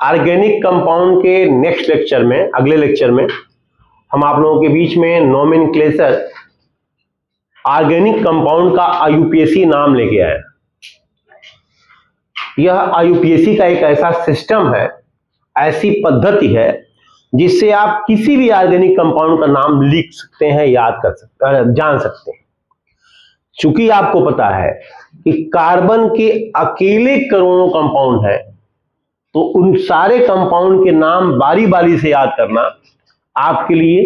Organic compound के next lecture में, अगले लेक्चर में हम आप लोगों के बीच में नोमेनक्लेचर ऑर्गेनिक कंपाउंड का आईयूपीएसी नाम लेके आए। यह आईयूपीएसी का एक ऐसा सिस्टम है, ऐसी पद्धति है जिससे आप किसी भी ऑर्गेनिक कंपाउंड का नाम लिख सकते हैं, याद कर सकते हैं, जान सकते हैं। चूंकि आपको पता है कि कार्बन के अकेले करोड़ों कंपाउंड है, तो उन सारे कंपाउंड के नाम बारी बारी से याद करना आपके लिए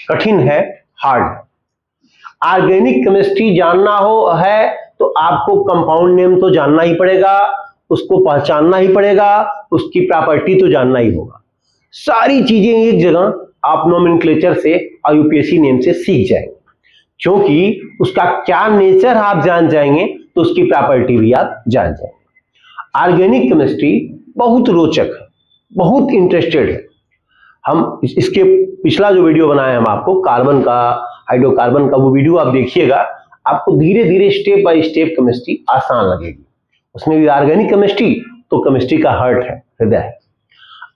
कठिन है, हार्ड। ऑर्गेनिक केमिस्ट्री जानना हो है तो आपको कंपाउंड नेम तो जानना ही पड़ेगा, उसको पहचानना ही पड़ेगा, उसकी प्रॉपर्टी तो जानना ही होगा। सारी चीजें एक जगह आप नोमेनक्लेचर से आईयूपीएसी नेम से सीख जाएंगे, क्योंकि उसका क्या नेचर आप जान जाएंगे तो उसकी प्रॉपर्टी भी आप जान जाएंगे। ऑर्गेनिक केमिस्ट्री बहुत रोचक है, बहुत इंटरेस्टेड है। हम इसके पिछला जो वीडियो बनाए हम आपको कार्बन का, हाइड्रोकार्बन का, वो वीडियो आप देखिएगा, आपको धीरे धीरे स्टेप बाय स्टेप केमिस्ट्री आसान लगेगी। उसमें भी ऑर्गेनिक केमिस्ट्री तो केमिस्ट्री का हार्ट है, हृदय है।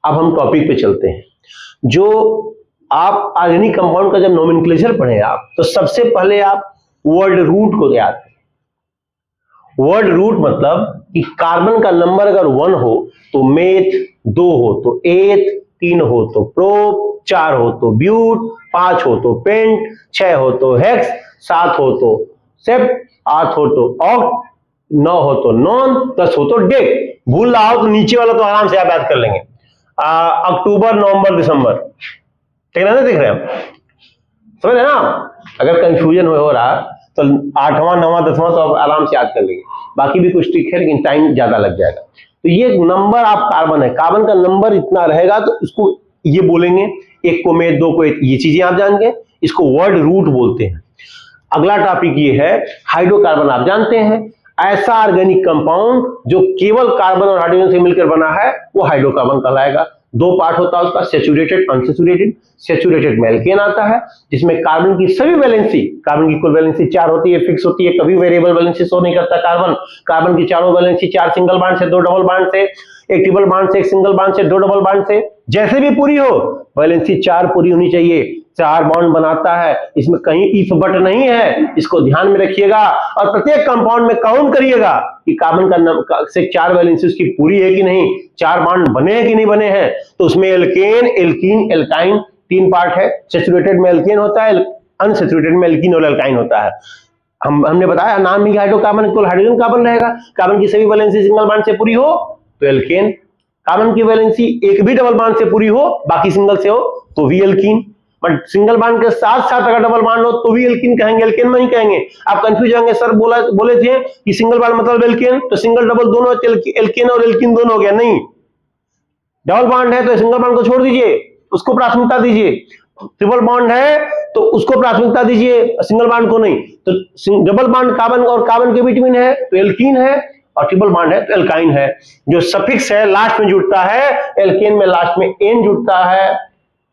अब हम टॉपिक पे चलते हैं। जो आप ऑर्गेनिक कंपाउंड का जब नोमेनक्लेचर पढ़े आप, तो सबसे पहले आप वर्ड रूट को याद करें। वर्ड रूट मतलब कि कार्बन का नंबर अगर 1 हो तो मेथ, 2 हो तो एथ, 3 हो तो प्रोप, 4 हो तो ब्यूट, 5 हो तो पेंट, 6 हो तो हेक्स, 7 हो तो सेप्ट, 8 हो तो ऑक्ट, 9 हो तो नॉन, 10 हो तो डेक। भूल रहा हो तो नीचे वाला तो आराम से आप याद कर लेंगे। अक्टूबर, नवंबर, दिसंबर, ठीक है ना, देख रहे हैं आप, समझ रहे ना। अगर कंफ्यूजन हो रहा तो 8वां, 9वां, 10वां तो आप आराम से याद कर लेंगे। बाकी भी कुछ ट्रिक है, लेकिन टाइम ज्यादा लग जाएगा। तो ये नंबर आप कार्बन है, कार्बन का नंबर इतना रहेगा तो इसको ये बोलेंगे, 1 को मेथ, 2 को एथ, ये चीजें आप जान गए, इसको वर्ड रूट बोलते हैं। अगला टॉपिक ये है हाइड्रोकार्बन। आप जानते हैं ऐसा ऑर्गेनिक कंपाउंड जो केवल कार्बन और हाइड्रोजन से मिलकर बना है वो हाइड्रोकार्बन कहलाएगा। 2 पार्ट होता है उसका, सैचुरेटेड, अनसैचुरेटेड। सैचुरेटेड में एल्केन आता है, जिसमें कार्बन की सभी वैलेंसी, कार्बन की कुल वैलेंसी 4 होती है, फिक्स होती है, कभी वेरिएबल वैलेंसी शो नहीं करता कार्बन। कार्बन की चारों वैलेंसी 4 सिंगल बॉन्ड से, 2 डबल बॉन्ड से, 1 ट्रिपल बॉन्ड से, 1 सिंगल बॉन्ड से, 2 डबल बॉन्ड से, जैसे भी पूरी हो, वैलेंसी 4 पूरी होनी चाहिए। 4 बॉन्ड बनाता है, इसमें कहीं इफ बट नहीं है, इसको ध्यान में रखिएगा। और प्रत्येक कंपाउंड में काउंट करिएगा कि कार्बन का से 4 वैलेंसी उसकी पूरी है कि नहीं, 4 बॉन्ड बने हैं कि नहीं बने हैं। तो उसमें एल्केन, एल्कीन, एल्काइन 3 पार्ट है। सैचुरेटेड में एल्केन होता है, अनसैचुरेटेड में एल्कीन और एल्काइन होता है। हमने बताया नाम में हाइड्रोकार्बन केवल हाइड्रोजन कार्बन रहेगा। कार्बन की सभी वैलेंसी सिंगल बॉन्ड से पूरी हो तो एल्केन, कार्बन की वैलेंसी एक भी डबल बॉन्ड से पूरी हो, बाकी सिंगल से हो तो भी एल्कीन। बट सिंगल बॉन्ड के साथ साथ अगर डबल बॉन्ड हो तो भी एल्कीन कहेंगे, एल्केन नहीं कहेंगे। आप कंफ्यूज होंगे, सर बोले थे कि सिंगल बॉन्ड मतलब एल्केन, तो सिंगल डबल दोनों एल्केन और एल्कीन दोनों हो गया। नहीं, डबल बॉन्ड है तो सिंगल बॉन्ड को छोड़ दीजिए, उसको प्राथमिकता दीजिए। ट्रिपल बॉन्ड है तो उसको प्राथमिकता दीजिए, सिंगल बॉन्ड को नहीं। तो डबल बॉन्ड कार्बन और कार्बन के बीच में है तो एल्कीन है, और ट्रिपल बॉन्ड है तो एल्काइन है। जो सफिक्स है लास्ट में जुड़ता है, एल्केन में लास्ट में एन जुड़ता है,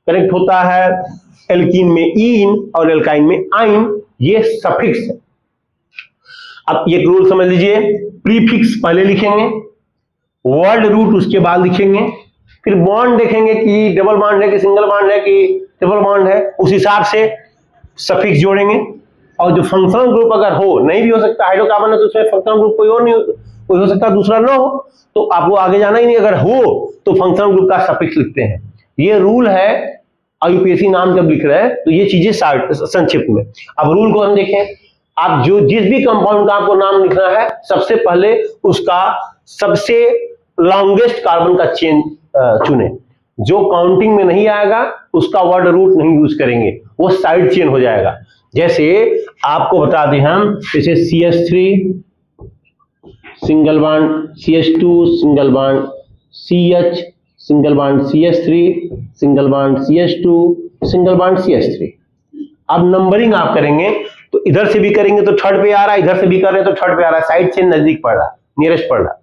करेक्ट होता है। एल्कीन में इन और एल्काइन में आइन, ये सफिक्स है। अब ये रूल समझ लीजिए, प्रीफिक्स पहले लिखेंगे, वर्ड रूट उसके बाद लिखेंगे, फिर बॉन्ड देखेंगे कि डबल बॉन्ड है कि सिंगल बॉन्ड है कि ट्रिपल बॉन्ड है, उस हिसाब से सफिक्स जोड़ेंगे। और जो फंक्शनल ग्रुप अगर हो, नहीं भी हो सकता, हाइड्रोकार्बन है तो उसमें फंक्शनल ग्रुप कोई और नहीं, कोई हो सकता दूसरा ना हो, तो आपको आगे जाना ही नहीं। अगर हो तो फंक्शनल ग्रुप का सफिक्स लिखते हैं। ये रूल है। आईयूपीएसी नाम जब लिख रहे हैं तो ये चीजें संक्षिप्त में। अब रूल को हम देखें, आप जो जिस भी कंपाउंड का आपको नाम लिखना है, सबसे पहले उसका सबसे लॉन्गेस्ट कार्बन का चेन चुने। जो काउंटिंग में नहीं आएगा उसका वर्ड रूट नहीं यूज करेंगे, वो साइड चेन हो जाएगा। जैसे आपको बता दें हम, जैसे CH3 single bond, CH2 single bond, CH single bond, CH3 single bond, CH2 single bond, CH3। अब नंबरिंग आप करेंगे तो इधर से भी करेंगे तो थर्ड पे आ रहा है, इधर से भी कर रहे हैं तो थर्ड पे आ रहा है, साइड से नजदीक पड़ रहा है, नियरेस्ट पड़ रहा है।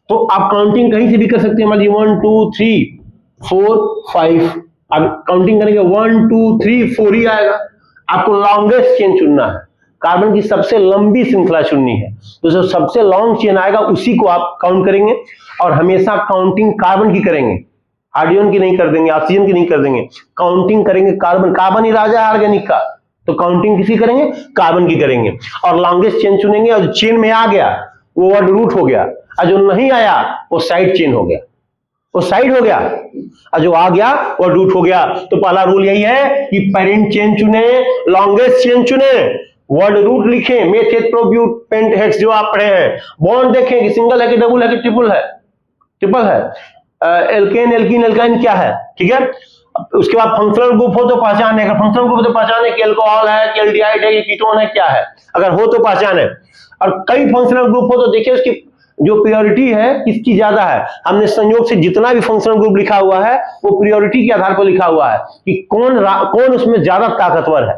तो आप काउंटिंग कहीं से भी कर सकते हैं। मान लीजिए 1 2 3 4 5, अब काउंटिंग करेंगे 1 2 3 4 ही आएगा। आपको लॉन्गेस्ट चेन चुनना है। कार्बन की सबसे लंबी श्रृंखला चुननी है, तो जो सबसे लॉन्ग चेन आएगा उसी को आप काउंट करेंगे और हमेशा काउंटिंग कार्बन की करेंगे, हाइड्रोजन की नहीं कर देंगे, ऑक्सीजन की नहीं कर देंगे, काउंटिंग करेंगे कार्बन। कार्बन ही राजा है ऑर्गेनिक का, तो काउंटिंग किसी करेंगे, कार्बन की करेंगे और लॉन्गेस्ट चेन चुनेंगे। और चेन में आ गया वो वर्ड रूट हो गया, और जो नहीं आया वो साइड चेन हो गया, वो साइड हो गया, और जो आ गया वो रूट हो गया। तो पहला रूल यही है कि पेरेंट चेन चुने, लॉन्गेस्ट चेन चुने, वर्ड रूट लिखें, मेथेट प्रोब्यूट पेंट हेक्स जो आप पढ़े हैं, बॉन्ड देखें कि सिंगल है कि डबल है कि ट्रिपल है, ट्रिपल है, एल्केन एल्कीन एल्काइन क्या है, ठीक है। उसके बाद फंक्शनल ग्रुप हो तो पहचान है, अगर फंक्शनल ग्रुप हो तो पहचान है कि अल्कोहल है कि एल्डिहाइड है कि कीटोन है, क्या है, अगर हो तो पहचान है। और कई फंक्शनल ग्रुप हो तो देखिए उसकी जो प्रियोरिटी है किसकी ज्यादा है। हमने संयोग से जितना भी फंक्शनल ग्रुप लिखा हुआ है वो प्रियोरिटी के आधार पर लिखा हुआ है कि कौन उसमें ज्यादा ताकतवर है,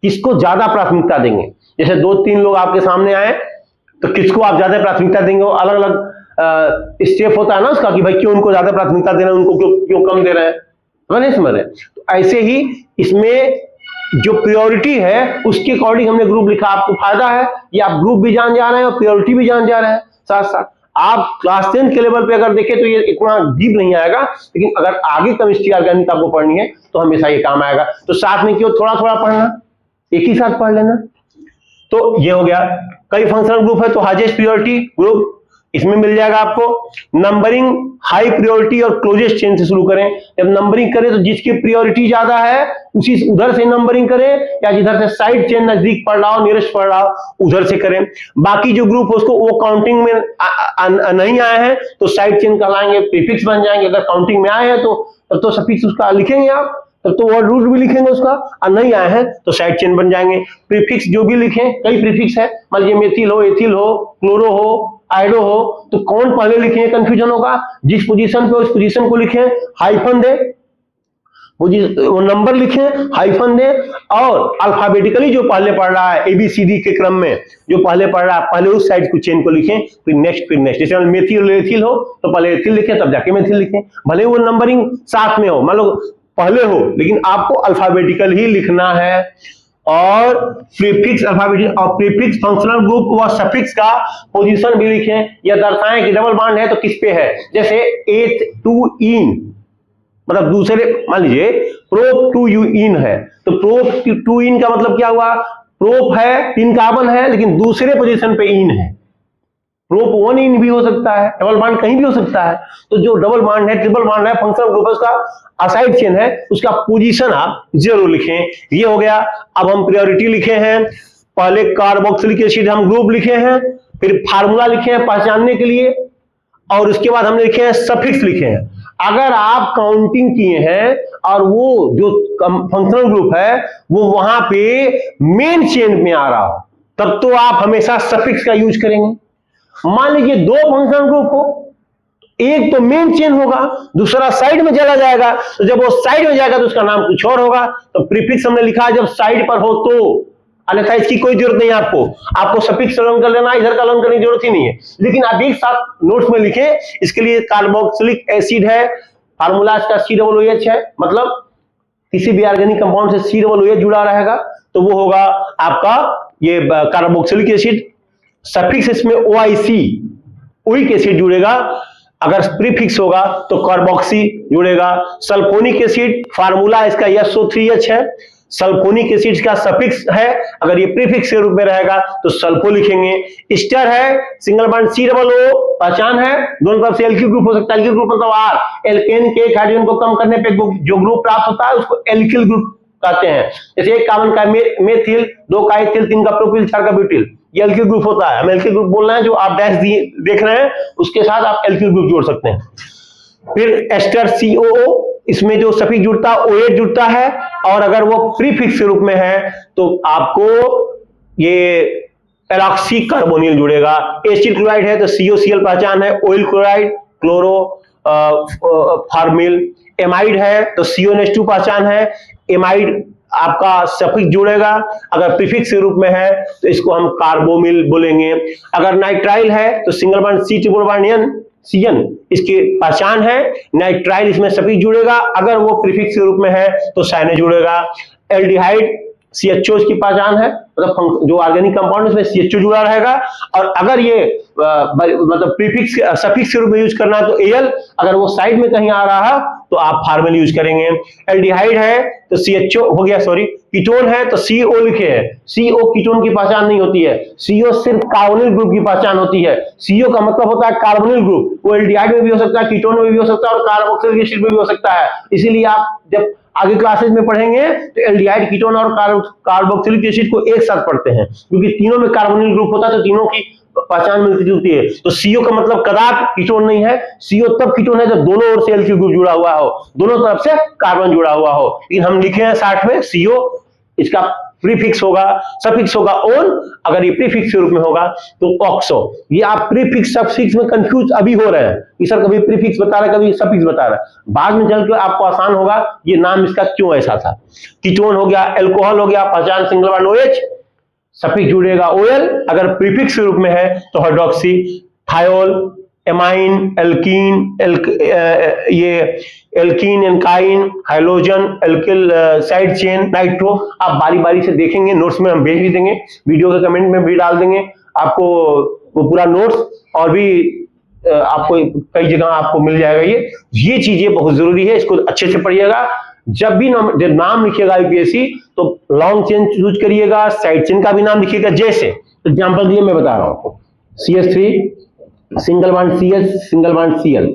किसको ज्यादा प्राथमिकता देंगे। जैसे 2-3 लोग आपके सामने आए तो किसको आप ज्यादा प्राथमिकता देंगे, वो अलग अलग स्टेप होता है ना उसका कि भाई क्यों उनको ज्यादा प्राथमिकता देना, उनको क्यों कम दे रहे हैं, नहीं समझ रहे। तो ऐसे ही इसमें जो प्रियोरिटी है उसके अकॉर्डिंग हमने ग्रुप लिखा। आपको फायदा है ये आप ग्रुप भी जान जा रहे हैं और प्रियोरिटी भी जान जा रहे हैं साथ साथ। आप क्लास 10 के लेवल पे अगर देखें तो ये इतना डीप नहीं आएगा, लेकिन अगर आगे केमिस्ट्री ऑर्गेनिक आपको पढ़नी है तो हमेशा ये काम आएगा। तो साथ में क्यों थोड़ा थोड़ा पढ़ना, एक ही साथ पढ़ लेना। तो ये हो गया, कई फंक्शनल ग्रुप है तो हाईएस्ट प्रियोरिटी ग्रुप इसमें मिल जाएगा आपको। नंबरिंग हाई प्रियोरिटी और क्लोजेस्ट चेन से शुरू करें। जब नंबरिंग करें तो जिसकी प्रियोरिटी ज्यादा है उसी उधर से नंबरिंग करें, या जिधर से साइड चेन नजदीक पड़ रहा हो, नियरेस्ट पड़ रहा हो उधर से करें। बाकी जो ग्रुप है उसको वो काउंटिंग में नहीं आए हैं तो साइड चेन कहलाएंगे, प्रीफिक्स बन जाएंगे। अगर काउंटिंग में आए हैं तो तब तो सफिक्स उसका लिखेंगे आप, तब तो वर्ड रूट भी लिखेंगे उसका, और नहीं आए हैं तो साइड चेन बन जाएंगे। प्रीफिक्स जो भी लिखें, कई प्रीफिक्स है, मान लीजिए मेथिल हो, एथिल हो, क्लोरो हो, आइडो हो, तो कौन पहले लिखें कंफ्यूजन होगा। जिस पोजीशन पे उस पोजीशन को लिखें, हाइफन दे, वो नंबर लिखें, हाइफन दे, और अल्फाबेटिकली जो पहले पढ़ रहा है ABCD के क्रम में जो पहले पढ़ रहा है पहले उस साइड को चेन को लिखें, फिर नेक्स्ट। जैसे मेथिल एथिल हो तो पहले एथिल लिखें तब जाके मेथिल लिखें, भले वो नंबरिंग साथ में हो, मान लो पहले हो, लेकिन आपको अल्फाबेटिकल ही लिखना है। और प्रीफिक्स अल्फाबेटिक और प्रीफिक्स फंक्शनल ग्रुप व सफिक्स का पोजीशन भी लिखें, या दर्शाएं कि डबल बॉन्ड है तो किस पे है। जैसे एथ टू इन, मतलब दूसरे, मान लीजिए प्रोप टू यू इन है तो प्रोप टू इन का मतलब क्या हुआ, प्रोप है 3 कार्बन है लेकिन दूसरे पोजीशन पे इन है। प्रोप 1 इन भी हो सकता है, डबल बॉन्ड कहीं भी हो सकता है। तो जो डबल बॉन्ड है, ट्रिपल बॉन्ड है, फंक्शनल ग्रुप है, उसका असाइड चेन है, उसका पोजीशन आप 0 लिखें। ये हो गया। अब हम प्रायोरिटी लिखे हैं, पहले कार्बोक्सिलिक एसिड हम ग्रुप लिखे हैं, फिर फार्मूला लिखे हैं पहचानने के लिए, और उसके बाद हमने लिखे हैं सफिक्स लिखे हैं। अगर आप काउंटिंग किए हैं और वो जो फंक्शनल ग्रुप है वो वहां पे मेन चेन में आ रहा हो तब तो आप हमेशा सफिक्स का यूज करेंगे। मान लीजिए 2 फंक्शनल ग्रुप हो, एक तो मेन चेन होगा, दूसरा साइड में चला जाएगा, तो जब वो साइड में जाएगा तो उसका नाम कुछ और होगा। तो प्रीफिक्स हमने लिखा जब साइड पर हो तो, अन्यथा इसकी कोई जरूरत नहीं है आपको सफिक्स लर्न कर लेना, इधर का लर्न करने की जरूरत ही नहीं है। लेकिन आप एक साथ नोट्स में लिखें, इसके लिए कार्बोक्सिलिक एसिड है, फार्मूला इसका COOH है, मतलब किसी भी ऑर्गेनिक कंपाउंड से COOH जुड़ा रहेगा तो वो होगा आपका ये कार्बोक्सिलिक एसिड। सफिक्स इसमें OIC एसिड जुड़ेगा, अगर प्रीफिक्स होगा तो कार्बोक्सी जुड़ेगा। सल्फोनिक एसिड फार्मूला इसका SO3H है, सल्फोनिक एसिड का सफिक्स है, अगर ये प्रीफिक्स के रूप में रहेगा तो सल्फो लिखेंगे। स्टर है, सिंगल बॉन्ड COO, पहचान है, दोनों तरफ से एल्किल ग्रुप हो सकता है। एल्किल ग्रुप मतलब R, एल्केन के एक हाइड्रोजन को कम करने पे जो ग्रुप प्राप्त होता है उसको एल्किल ग्रुप कहते हैं। जैसे एक कार्बन का मेथिल, 2 का इथिल, 3 का प्रोपिल, 4 का ब्यूटिल, ये एल्किल ग्रुप होता है। हम एल्किल ग्रुप बोल रहे हैं, जो आप डैश देख रहे हैं उसके साथ आप एल्किल ग्रुप जोड़ सकते हैं। फिर एस्टर COO, इसमें जो सफिक्स जुड़ता है OH जुड़ता है, और अगर वो प्रीफिक्स के रूप में है तो आपको ये एलॉक्सी कार्बोनिल जुड़ेगा। एसिड क्लोराइड है तो COCl पहचान है, oil chloride, chloro formyl. Amide है तो CONH2 पहचान है, एमाइड आपका सफिक्स जुड़ेगा, अगर प्रीफिक्स के रूप में है तो इसको हम कार्बोमिल बोलेंगे। अगर नाइट्राइल है तो single bond C triple bond CN इसकी पहचान है, नाइट्राइल इसमें सफिक्स जुड़ेगा, अगर वो प्रीफिक्स के रूप में है तो साइने जुड़ेगा। एल्डिहाइड CHO इसकी पहचान है, मतलब जो ऑर्गेनिक कंपाउंड उसमें CHO जुड़ा रहेगा। और अगर ये मतलब प्रीफिक्स सफिक्स के रूप में यूज करना है तो Al, अगर वो साइड में कहीं आ रहा है तो आप फॉर्मल यूज करेंगे। एल्डिहाइड है तो CHO हो गया, सॉरी कीटोन है तो CO लिखे है। CO कीटोन की पहचान नहीं होती है, CO सिर्फ कार्बोनिल ग्रुप की पहचान होती है। CO का मतलब होता है कार्बोनिल ग्रुप, वो एल्डिहाइड में भी हो सकता है, कीटोन में भी हो सकता है और कार्बोक्सिलिक एसिड में भी हो सकता है। इसीलिए आप जब आगे क्लासेज में पढ़ेंगे तो एल्डिहाइड, कीटोन और कार्बोक्सिलिक एसिड को एक साथ पढ़ते हैं, क्योंकि तीनों में कार्बोनिल ग्रुप होता है तो तीनों की पहचान मिलती जुलती है। तो CO का मतलब कदाप कीटोन नहीं है, CO तब कीटोन है जब दोनों ओर से एल्किल ग्रुप जुड़ा हुआ हो, दोनों तरफ से कार्बन जुड़ा हुआ हो। लेकिन हम लिखे हैं 60 में CO, इसका प्रीफिक्स होगा, सफिक्स होगा ओन, अगर ये प्रीफिक्स के रूप में होगा तो ऑक्सो। ये आप प्रीफिक्स सफिक्स में कंफ्यूज अभी हो रहे हैं कि सर कभी प्रीफिक्स बता रहा है कभी सफिक्स बता रहा है, बाद में चल के आपको आसान होगा ये नाम इसका क्यों ऐसा था। कीटोन हो गया, अल्कोहल हो गया, पहचान सिंगल बॉन्ड OH, सफिक्स जुड़ेगा OL, अगर प्रीफिक्स के रूप में है तो हाइड्रोक्सी, थायोल, एमाइन, एल्कीन, ये alkene, alkyne, hydrogen, alkyl side chain, nitro. आप बारी बारी से देखेंगे, नोट्स में हम भेज भी देंगे, वीडियो के कमेंट में भी डाल देंगे आपको वो पूरा नोट्स, और भी आपको कई जगह आपको मिल जाएगा। ये चीजें बहुत जरूरी है, इसको अच्छे से पढ़िएगा। जब भी नाम लिखिएगा यूपीएससी तो लॉन्ग चेन चूज करिएगा, साइड चेन का भी नाम लिखिएगा। जैसे एग्जांपल दिए मैं बता रहा हूं आपको, CH3 single bond CH single bond Cl,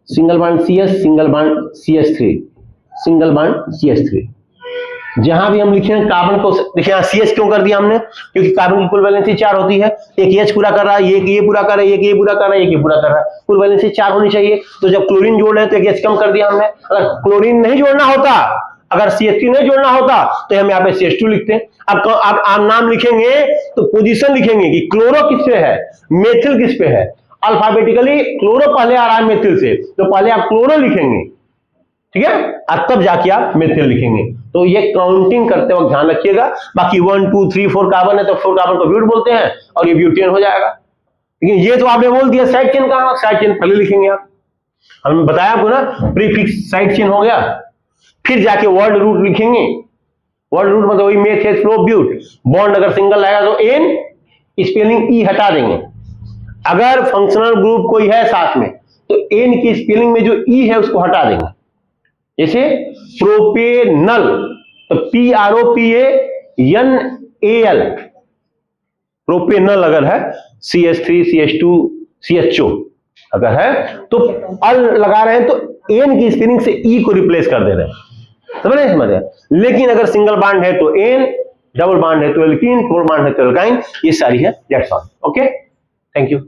single bond CS single bond CH3, single bond CH3। जहां भी हम लिखे हैं कार्बन को, देखिए यहाँ CH क्यों कर दिया हमने, क्योंकि कार्बन की कुल वैलेंसी 4 होती है, एक H पूरा कर रहा है, एक ये पूरा कर रहा है, एक ये पूरा कर रहा है, एक ये पूरा कर रहा है, कुल वैलेंसी 4 होनी चाहिए। तो जब क्लोरीन जोड़ रहे हैं तो एक H कम कर दिया हमने। अगर क्लोरीन नहीं जोड़ना होता, अगर CH3 नहीं जोड़ना होता तो हम यहाँ पे CH2 लिखते हैं। अब आप नाम लिखेंगे तो पोजीशन लिखेंगे कि क्लोरो किस पे है, मेथिल किस पे है। अल्फाबेटिकली क्लोरो पहले आ रहा है मेथिल से, तो पहले आप क्लोरो लिखेंगे, ठीक है, और तब जाके आप मेथिल लिखेंगे। तो ये काउंटिंग करते वक्त ध्यान रखिएगा। बाकी 1 2 3 4 कार्बन है तो 4 कार्बन को ब्यूट बोलते हैं और ये ब्यूटेन हो जाएगा। लेकिन ये तो आपने बोल दिया साइड चेन का, साइड चेन पहले लिखेंगे आप। हमने बताया आपको ना, प्रीफिक्स साइड चेन हो गया, फिर जाके वर्ड रूट लिखेंगे। वर्ड रूट मतलब वही meth eth pro but. Bond अगर सिंगल आएगा तो एन, स्पेलिंग ई हटा देंगे। अगर फंक्शनल ग्रुप कोई है साथ में तो एन की स्पेलिंग में जो ई है उसको हटा देंगे। जैसे प्रोपेनल तो PROPANAL, प्रोपेनल अगर है, CH3 CH2 CHO अगर है तो अल लगा रहे हैं तो एन की स्पेलिंग से ई को रिप्लेस कर दे रहे हैं, समझ रहे। लेकिन अगर सिंगल बॉन्ड है तो एन, डबल बॉन्ड है तो एल्कीन, फोर बॉन्ड है तो एल्काइन, ये सारी है। That's all. Okay, thank you.